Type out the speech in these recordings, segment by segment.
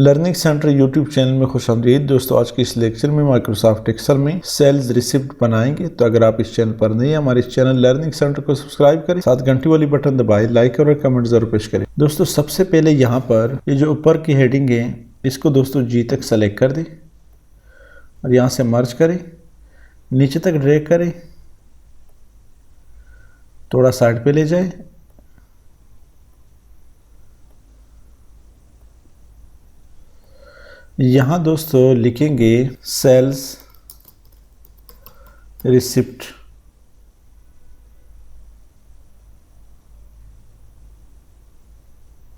Learning centre YouTube channel में खुशामदीद। दोस्तों, आज के इस लेक्चर में माइक्रोसॉफ्ट एक्सेल में सेल्स रिसिप्ट बनाएंगे। तो अगर आप इस चैनल पर नहीं है, हमारे इस चैनल लर्निंग सेंटर को सब्सक्राइब करें, साथ घंटी वाली बटन दबाएं, लाइक और कमेंट जरूर पेश करें। दोस्तों, सबसे पहले यहाँ पर ये जो ऊपर की हेडिंग है, इसको दोस्तों जी तक सेलेक्ट कर दें और यहाँ से मर्ज करें, नीचे तक ड्रैग करें, थोड़ा साइड पे ले जाए, यहाँ दोस्तों लिखेंगे सेल्स रिसिप्ट।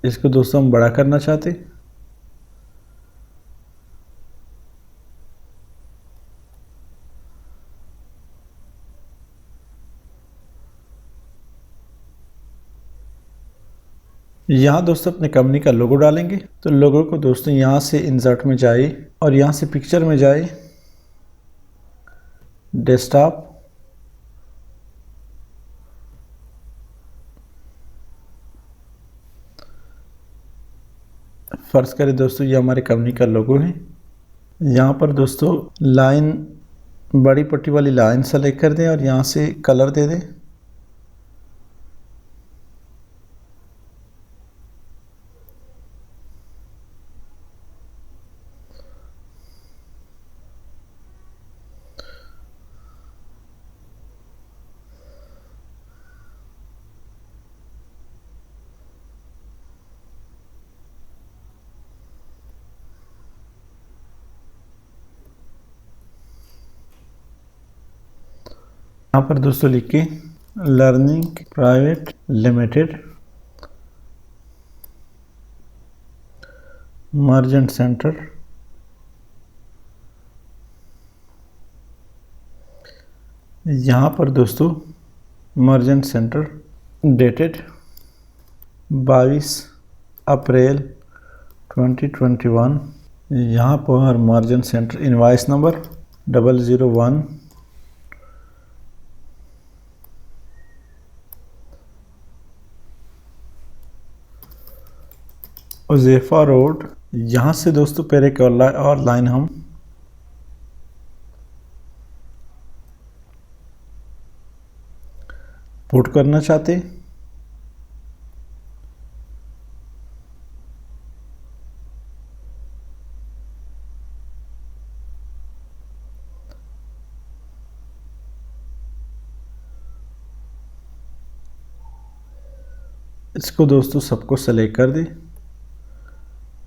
इसको दोस्तों हम बड़ा करना चाहते, यहाँ दोस्तों अपने कंपनी का लोगो डालेंगे। तो लोगो को दोस्तों यहाँ से इंसर्ट में जाए और यहाँ से पिक्चर में जाए, डेस्कटॉप, फर्ज करें दोस्तों ये हमारे कंपनी का लोगो है। यहाँ पर दोस्तों लाइन, बड़ी पट्टी वाली लाइन सेलेक्ट कर दें और यहाँ से कलर दे दें। यहाँ पर दोस्तों लिख के learning private limited Merchant centre, यहाँ पर दोस्तों मर्जेंट सेंटर डेटेड 22 अप्रैल 2021। यहाँ पर Merchant centre invoice number 001 उज़ैफा road. यहाँ से दोस्तों पहले एक और लाइन हम पुट करना चाहते, इसको दोस्तों सबको सेलेक्ट कर दे,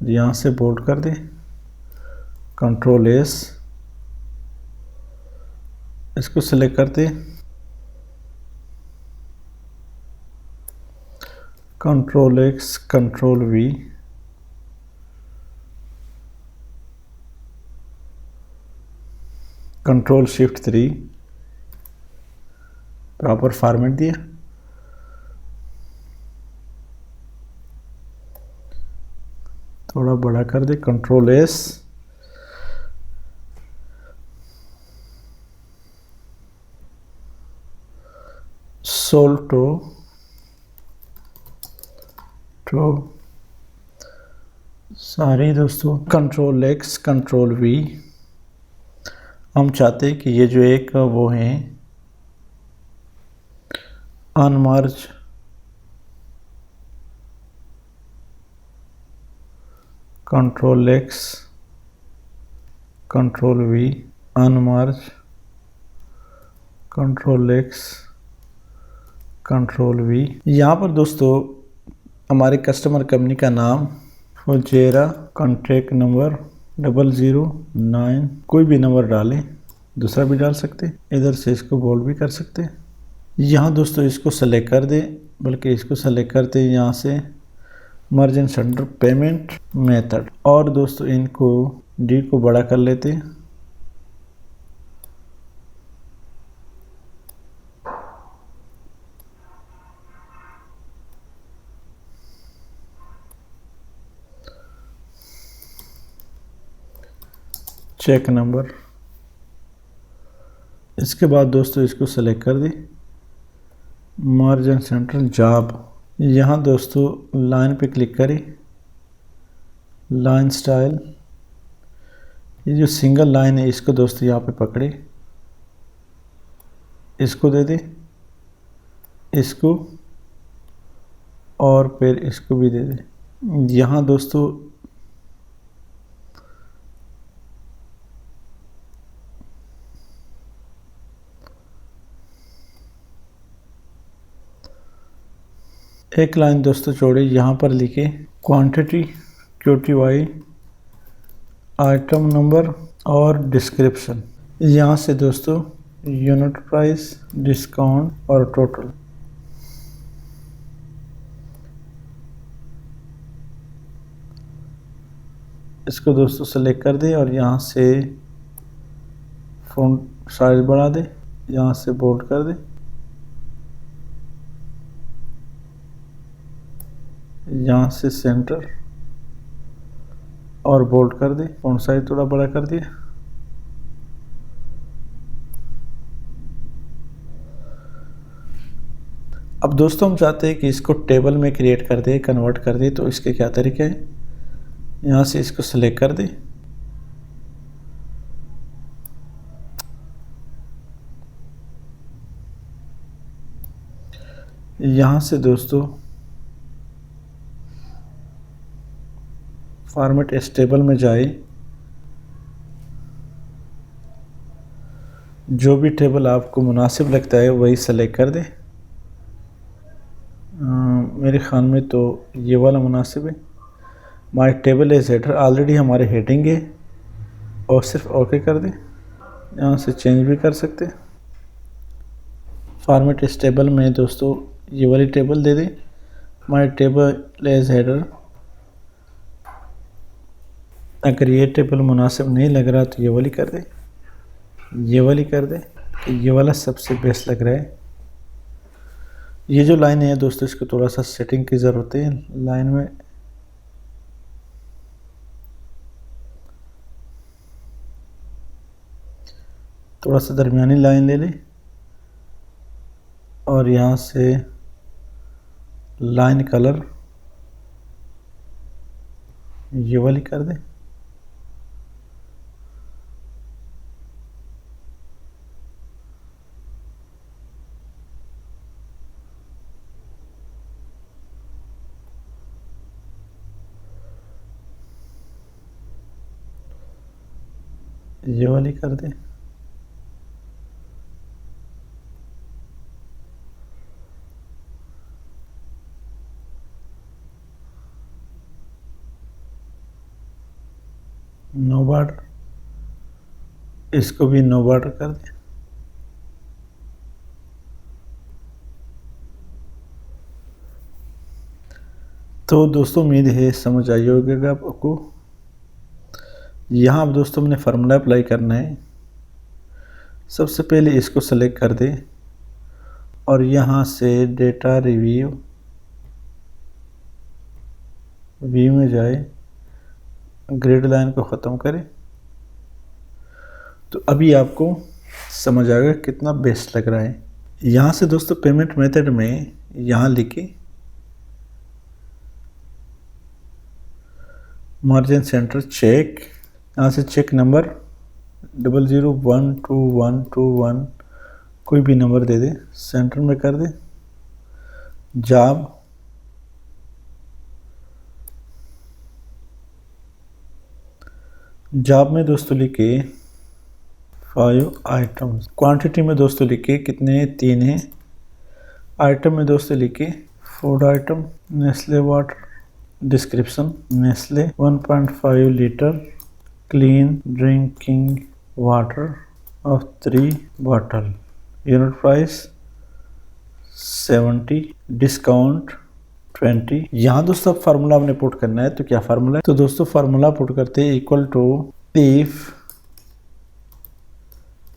यहाँ से बोल्ड कर दे, कंट्रोल एस, इसको सेलेक्ट कर दे, control X, control V, control shift 3, proper format दिया। थोड़ा बड़ा कर दे, कंट्रोल एस, सोल्टो सारे दोस्तों, कंट्रोल एक्स, कंट्रोल वी। हम चाहते हैं कि ये जो एक वो है unmerge, control X, control we, unmerge, control X, control we. यहाँ पर दोस्तों हमारे कस्टमर कंपनी का नाम फुजेरा, कॉन्टैक्ट नंबर 009, कोई भी नंबर डालें, दूसरा भी डाल सकते, इधर से इसको बोल्ड भी कर सकते। यहाँ दोस्तों इसको सेलेक्ट कर दें, बल्कि इसको सेलेक्ट करते यहाँ से मर्जेंट सेंटर पेमेंट मेथड, और दोस्तों इनको डी को बड़ा कर लेते हैं। चेक नंबर, इसके बाद दोस्तों इसको सेलेक्ट कर दें, मर्जेंट सेंटर जॉब। यहाँ दोस्तों लाइन पे क्लिक करें, लाइन स्टाइल, ये जो सिंगल लाइन है इसको दोस्तों यहाँ पे पकड़े, इसको दे दे, इसको और फिर इसको भी दे दे। यहाँ दोस्तों एक लाइन दोस्तों छोड़े, यहाँ पर लिखे क्वांटिटी QTY, आइटम नंबर और डिस्क्रिप्शन। यहाँ से दोस्तों यूनिट प्राइस, डिस्काउंट और टोटल। इसको दोस्तों सेलेक्ट कर दे और यहाँ से फ़ॉन्ट साइज बढ़ा दे, यहाँ से बोल्ड कर दे, यहाँ से सेंटर और बोल्ड कर दे, फ़ॉन्ट साइज थोड़ा बड़ा कर दिया। अब दोस्तों हम चाहते हैं कि इसको टेबल में क्रिएट कर दे, कन्वर्ट कर दे, तो इसके क्या तरीके हैं। यहाँ से इसको सेलेक्ट कर दे, यहाँ से दोस्तों फॉर्मेट एस टेबल में जाए, जो भी टेबल आपको मुनासिब लगता है वही सेलेक्ट कर दे। मेरे ख्याल में तो ये वाला मुनासिब है। My table is header, already हमारे हेडिंग है, और सिर्फ ओके कर दे। यहाँ से चेंज भी कर सकते। फॉर्मेट इस टेबल में दोस्तों ये वाली table they they, my table is header. अगर ये टेबल मुनासिब नहीं लग रहा तो ये वाली कर दे, ये वाली कर दे, ये वाला सबसे बेस्ट लग रहा है। ये जो लाइन है दोस्तों इसको थोड़ा सा सेटिंग की ज़रूरत है। लाइन में थोड़ा सा दरमियानी लाइन ले ले और यहाँ से लाइन कलर ये वाली कर दे। ये वाली कर दे। नो बॉर्डर, इसको भी नो बॉर्डर कर दे। तो दोस्तों उम्मीद है समझ आई होगा आपको। यहाँ अब दोस्तों हमने फार्मूला अप्लाई करना है। सबसे पहले इसको सेलेक्ट कर दे और यहाँ से डेटा रिव्यू व्यू में जाए, ग्रिड लाइन को ख़त्म करें। तो अभी आपको समझ आएगा कितना बेस्ट लग रहा है। यहाँ से दोस्तों पेमेंट मेथड में यहाँ लिखे मार्जिन सेंटर चेक, यहाँ से चेक नंबर 00122121 कोई भी नंबर दे दे, सेंटर में कर दे। जॉब में दोस्तों लिखे 5 आइटम्स। क्वांटिटी में दोस्तों लिखे कितने 3 हैं। आइटम में दोस्तों लिखे food item, Nestle water. Description Nestle 1.5 litre clean drinking water of 3 bottle. Unit price 70, discount 20। यहाँ दोस्तों फार्मूला हमने पुट करना है। तो क्या फार्मूला है, तो दोस्तों फार्मूला पुट करते हैं equal to if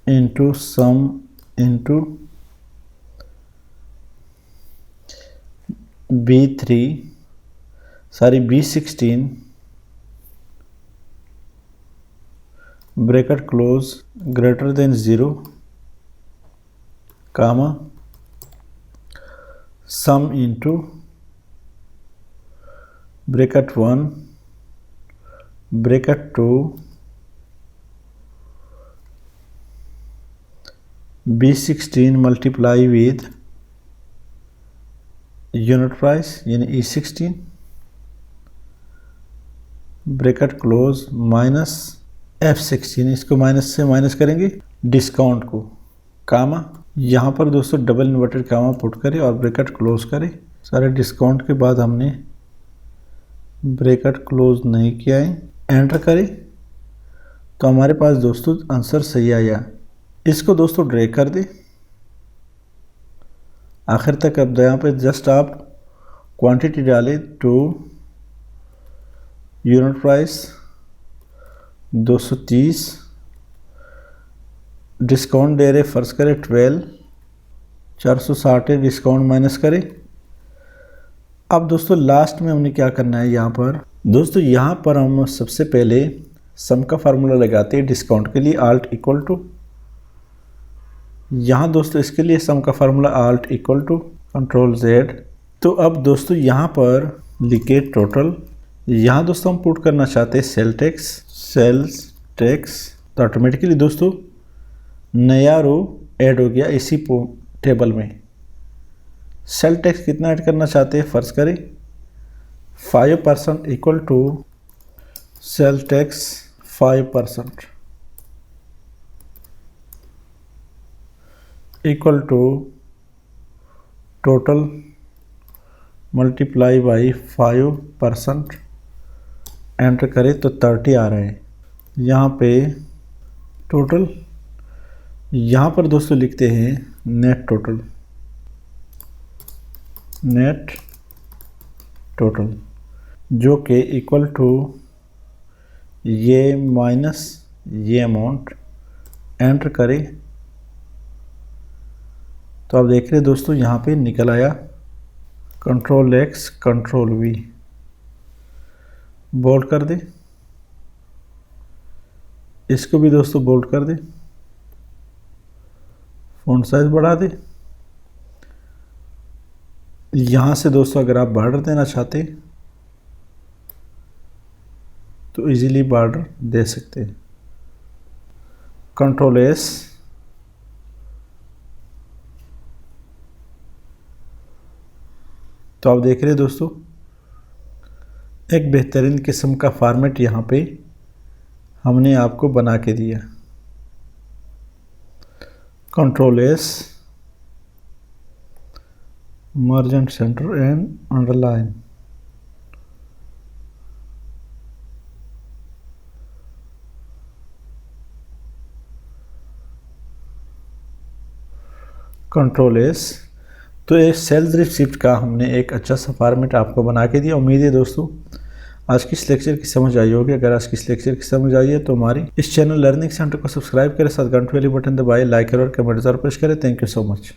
into sum into B16 bracket close greater than 0 comma sum into bracket 1 bracket 2 B16 multiply with unit price यानी E16 bracket close minus F16, इसको माइनस से माइनस करेंगे discount को, कामा यहाँ पर दोस्तों डबल इन्वर्टेड कामा पुट करें और ब्रैकेट क्लोज करें। सारे डिस्काउंट के बाद हमने ब्रैकेट क्लोज नहीं किया है, एंटर करें तो हमारे पास दोस्तों आंसर सही आया। इसको दोस्तों ड्रैग कर दें आखिर तक। अब यहाँ पे जस्ट आप क्वांटिटी डालें टू यूनिट प्राइस 230, डिस्काउंट दे रहे फर्ज करें 12, 460 डिस्काउंट माइनस करें। अब दोस्तों लास्ट में हमने क्या करना है, यहाँ पर दोस्तों यहाँ पर हम सबसे पहले सम का फार्मूला लगाते हैं डिस्काउंट के लिए, आल्ट इक्वल टू, यहाँ दोस्तों इसके लिए सम का formula alt equal to control Z। तो अब दोस्तों यहाँ पर लिखे टोटल, यहाँ दोस्तों हम पुट करना चाहते हैं सेल्स टैक्स, तो ऑटोमेटिकली दोस्तों नया रो ऐड हो गया इसी टेबल में। सेल टैक्स कितना ऐड करना चाहते हैं, फर्ज करें 5% equal to sale tax 5% equal to total multiply by 5%, enter करें तो 30 आ रहे हैं। यहाँ पे टोटल, यहाँ पर दोस्तों लिखते हैं नेट टोटल जो कि इक्वल टू ये माइनस ये अमाउंट, एंटर करें तो आप देख रहे हैं दोस्तों यहाँ पे निकल आया control X control V, bold कर दे, इसको भी दोस्तों बोल्ड कर दे, फ़ॉन्ट साइज बढ़ा दे। यहाँ से दोस्तों अगर आप बॉर्डर देना चाहते तो इजीली बॉर्डर दे सकते हैं, कंट्रोल S, तो आप देख रहे हैं दोस्तों एक बेहतरीन किस्म का फॉर्मेट यहाँ पे हमने आपको बना के दिया। Control S, merge and centre and underline, control S। तो ये सेल्स रिसिप्ट का हमने एक अच्छा सा फॉर्मेट आपको बना के दिया। उम्मीद है दोस्तों आज की इस लेक्चर की समझ आई होगी। अगर आज की इस लेक्चर की समझ आई है तो हमारी इस चैनल लर्निंग सेंटर को सब्सक्राइब करें, साथ घंटे वाली बटन दबाएं, लाइक करें और कमेंट जरूर पेश करें। Thank you so much.